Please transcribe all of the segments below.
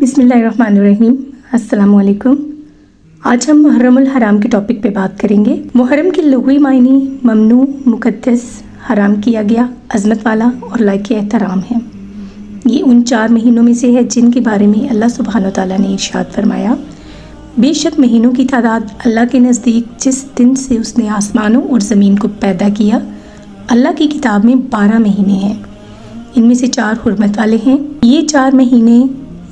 बिस्मिल्लाहिर्रहमानिर्रहीम। अस्सलाम वालेकुम। आज हम मुहर्रमुल हराम के टॉपिक पे बात करेंगे। मुहर्रम के लुग़वी मायने ममनू, मुक़द्दस, हराम किया गया, अज़मत वाला और लायक एहतराम है। ये उन 4 महीनों में से है जिनके बारे में अल्लाह सुब्हानो तआला ने इरशाद फरमाया, बेशक महीनों की तादाद अल्लाह के नज़दीक जिस दिन से उसने आसमानों और ज़मीन को पैदा किया, अल्लाह की किताब में 12 महीने हैं। इनमें से 4 हुर्मत वाले हैं। ये 4 महीने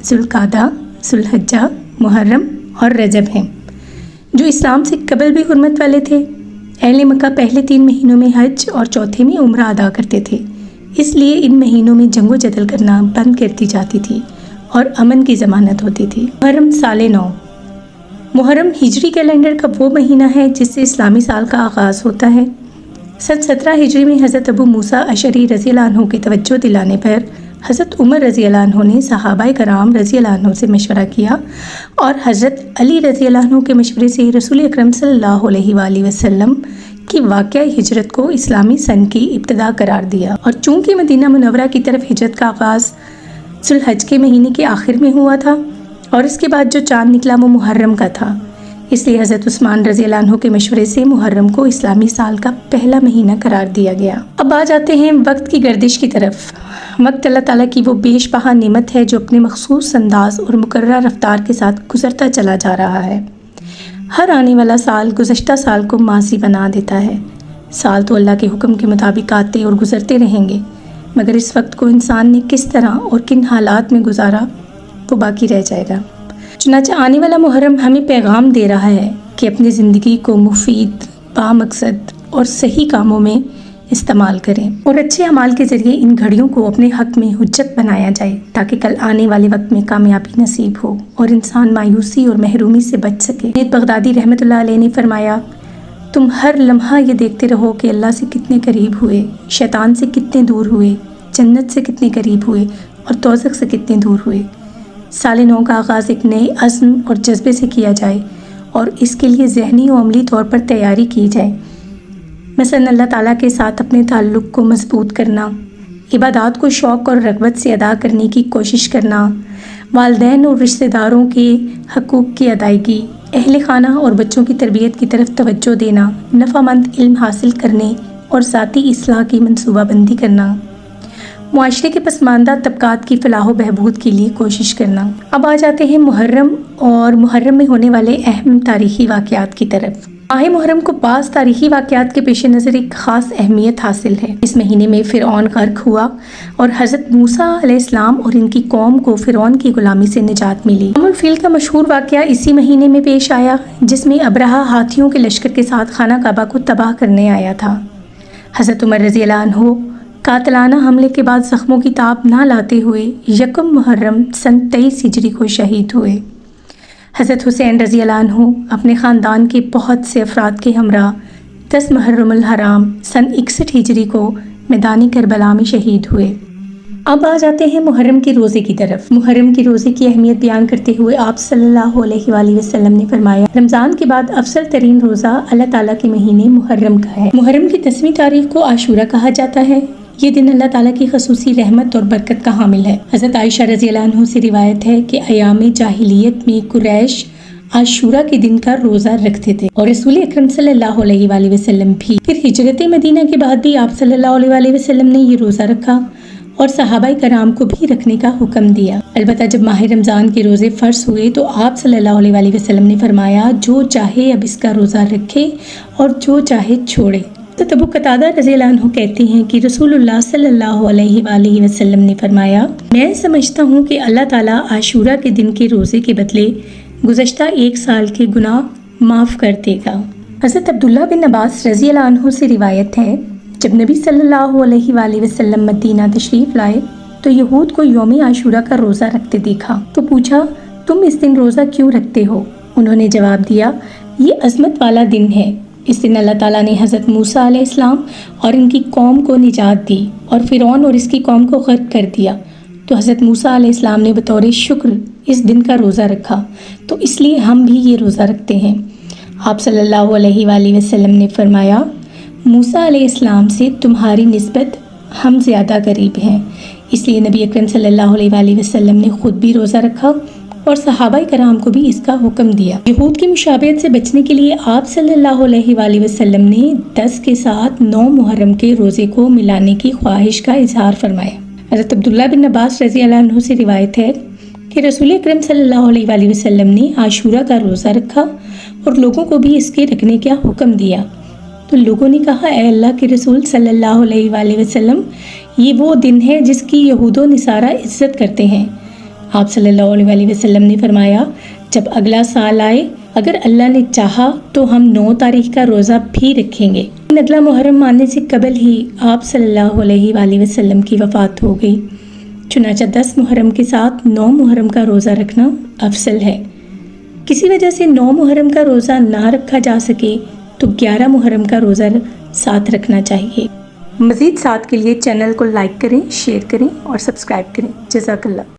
ज़ुल्क़ादा, ज़ुल्हज्जा, मुहर्रम और रजब हैं, जो इस्लाम से कबल भी हुर्मत वाले थे। अहले मक्का पहले 3 महीनों में हज और चौथे में उम्रा अदा करते थे, इसलिए इन महीनों में जंगो जदल करना बंद कर दी जाती थी और अमन की ज़मानत होती थी। मुहर्रम साल नौ। मुहर्रम हिजरी कैलेंडर का वो महीना है जिससे इस्लामी साल का आगाज़ होता है। सन 17 हिजरी में हज़रत अबू मूसा अशरी रज़ी अल्लाह अन्हु के तवज्जो दिलाने पर हज़रत उमर रज़ी अल्लाह अन्हु ने सहाबाए कराम रज़ी अल्लाह अन्हु से मशवरा किया और हज़रत अली रज़ी अल्लाह अन्हु के मशवरे से रसूल अकरम सल्लल्लाहु अलैहि वसल्लम की वाक़या हिजरत को इस्लामी सन की इब्तिदा करार दिया। और चूँकि मदीना मुनव्वरा की तरफ हिजरत का आगाज़ ज़ुल्हज के महीने के आखिर में हुआ था और इसके बाद जो चाँद निकला वो मुहर्रम का था, इसलिए हज़रत उस्मान रज़ी अल्लाह अन्हु के मशवरे से मुहर्रम को इस्लामी साल का पहला महीना करार दिया गया। अब आ जाते हैं वक्त की गर्दिश की तरफ। वक्त अल्लाह ताला की वो बेशबहा नेमत है जो अपने मखसूस अंदाज और मुकर्ररा रफ्तार के साथ गुजरता चला जा रहा है। हर आने वाला साल गुज़श्ता साल को माज़ी बना देता है। साल तो अल्लाह के हुक्म के मुताबिक आते और गुजरते रहेंगे, मगर इस वक्त को इंसान ने किस तरह और किन हालात में गुजारा वो बाकी रह जाएगा। चुनांचे आने वाला मुहर्रम हमें पैगाम दे रहा है कि अपनी ज़िंदगी को मुफीद, बामकसद और सही कामों में इस्तेमाल करें और अच्छे अमाल के ज़रिए इन घड़ियों को अपने हक़ में हुज्जत बनाया जाए, ताकि कल आने वाले वक्त में कामयाबी नसीब हो और इंसान मायूसी और महरूमी से बच सके। जुनैद बगदादी रहमतुल्लाह अलैह ने फरमाया, तुम हर लम्हा ये देखते रहो कि अल्लाह से कितने करीब हुए, शैतान से कितने दूर हुए, जन्नत से कितने करीब हुए और दोज़ख से कितने दूर हुए। साल नौ का आगाज़ एक नए अज़्म और जज्बे से किया जाए और इसके लिए ज़हनी और अमली तौर पर तैयारी की जाए। मसलन अल्लाह ताला के साथ अपने ताल्लुक़ को मजबूत करना, इबादत को शौक़ और रग़बत से अदा करने की कोशिश करना, वालिदैन और रिश्तेदारों के हक़ूक़ की अदायगी, अहले खाना और बच्चों की तरबियत की तरफ तवज्जो देना, नफ़ामंद इल्म हासिल करने और ज़ाती इस्लाह की मनसूबाबंदी करना, मुआशरे के पसमानदा तबकात की फ़लाह व बहबूद के लिए कोशिश करना। अब आ जाते हैं मुहर्रम और मुहर्रम में होने वाले अहम तारीख़ी वाक़यात की तरफ। माह मुहर्रम को बाज़ तारीख़ी वाक़यात के पेश नज़र एक ख़ास अहमियत हासिल है। इस महीने में फ़िरऔन गर्क हुआ और हज़रत मूसा अलैहिस्सलाम और इनकी कौम को फ़िरऔन की ग़ुलामी से निजात मिली। अमुल फ़ील का मशहूर वाक़या इसी महीने में पेश आया, जिसमें अब्रहा हाथियों के लश्कर के साथ खाना काबा को तबाह करने आया था। हज़रत उमर रज़ी अल्लाह अन्हु कातलाना हमले के बाद ज़ख्मों की ताब ना लाते हुए यकम मुहर्रम सन 23 हिजरी को शहीद हुए। हज़रत हुसैन रज़ी अल्लाह अन्हु अपने ख़ानदान के बहुत से अफराद के हमरा 10 मुहर्रमुल हराम सन 61 हिजरी को मैदानी करबला में शहीद हुए। अब आ जाते हैं मुहर्रम के रोज़े की तरफ। मुहर्रम के रोज़े की अहमियत बयान करते हुए आप सल्लल्लाहु अलैहि वसल्लम ने फरमाया, रमज़ान के बाद अफसल तरीन रोज़ा अल्लाह ताला के महीने मुहर्रम का है। मुहर्रम की 10वीं तारीख को आशूरा कहा जाता है। ये दिन अल्लाह ताला की खसूसी रहमत और बरकत का हामिल है। हज़रत आयशा रज़ी अल्लाह अन्हा से रिवायत है कि अयाम जाहिलियत में कुरैश आशूरा के दिन का रोज़ा रखते थे और रसूल अकरम सल्लल्लाहु अलैहि वसल्लम भी। फिर हिजरत मदीना के बाद भी आप सल्लल्लाहु अलैहि वसल्लम ने ये रोज़ा रखा और सहाबाए कराम को भी रखने का हुक्म दिया। अलबत्ता जब माह रमज़ान के रोज़े फ़र्ज हुए तो आप सल्लल्लाहु अलैहि वसल्लम ने फरमाया, जो चाहे अब इसका रोज़ा रखे और जो चाहे छोड़े। तो अबू कतादा रज़ी अल्लाह अन्हु कहते हैं कि रसूलुल्लाह सल्लल्लाहु अलैहि वसल्लम ने फरमाया, मैं समझता हूँ कि अल्लाह ताला आशूरा के दिन के रोज़े के बदले गुज़श्ता 1 साल के गुनाह माफ़ कर देगा। हज़रत अब्दुल्ला बिन अब्बास रज़ी अल्लाह अन्हु से रिवायत है, जब नबी सल्लल्लाहु अलैहि वसल्लम मदीना तशरीफ़ लाए तो यहूद को यौम आशूरा का रोज़ा रखते देखा तो पूछा, तुम इस दिन रोज़ा क्यों रखते हो? उन्होंने जवाब दिया, ये अज़मत वाला दिन है। इस दिन अल्लाह ताला ने हज़रत मूसा अलैहिस्सलाम और इनकी कौम को निजात दी और फ़िरऔन और इसकी कौम को गर्क कर दिया। तो हज़रत मूसा अलैहिस्सलाम ने बतौर शुक्र इस दिन का रोज़ा रखा, तो इसलिए हम भी ये रोज़ा रखते हैं। आप सल्लल्लाहु अलैहि वसल्लम ने फरमाया, मूसा अलैहिस्सलाम से तुम्हारी निस्बत हम ज़्यादा करीब हैं, इसलिए नबी अकरम सल्लल्लाहु अलैहि वसल्लम ने ख़ुद भी रोज़ा रखा اور صحابہ کرام کو بھی اس کا حکم دیا۔ یہود کی مشابہت سے بچنے کے لیے آپ صلی اللہ علیہ وآلہ وسلم نے 10 کے ساتھ 9 محرم کے روزے کو ملانے کی خواہش کا اظہار فرمایا۔ حضرت عبداللہ بن عباس رضی اللہ عنہ سے روایت ہے کہ رسول اکرم صلی اللہ علیہ وآلہ وسلم نے عاشورہ کا روزہ رکھا اور لوگوں کو بھی اس کے رکھنے کا حکم دیا۔ تو لوگوں نے کہا، اے اللہ کے رسول صلی اللہ علیہ وآلہ وسلم، یہ وہ دن ہے جس کی یہود و نصارہ عزت کرتے ہیں۔ آپ صلی اللہ علیہ وآلہ وسلم نے فرمایا، جب اگلا سال آئے اگر اللہ نے چاہا تو ہم 9 تاریخ کا روزہ بھی رکھیں گے۔ اگلا محرم آنے سے قبل ہی آپ صلی اللہ علیہ وآلہ وسلم کی وفات ہو گئی، چنانچہ 10 محرم کے ساتھ 9 محرم کا روزہ رکھنا افضل ہے۔ کسی وجہ سے 9 محرم کا روزہ نہ رکھا جا سکے تو 11 محرم کا روزہ ساتھ رکھنا چاہیے۔ مزید ساتھ کے لیے چینل کو لائک کریں، شیئر کریں اور سبسکرائب کریں۔ جزاک اللہ۔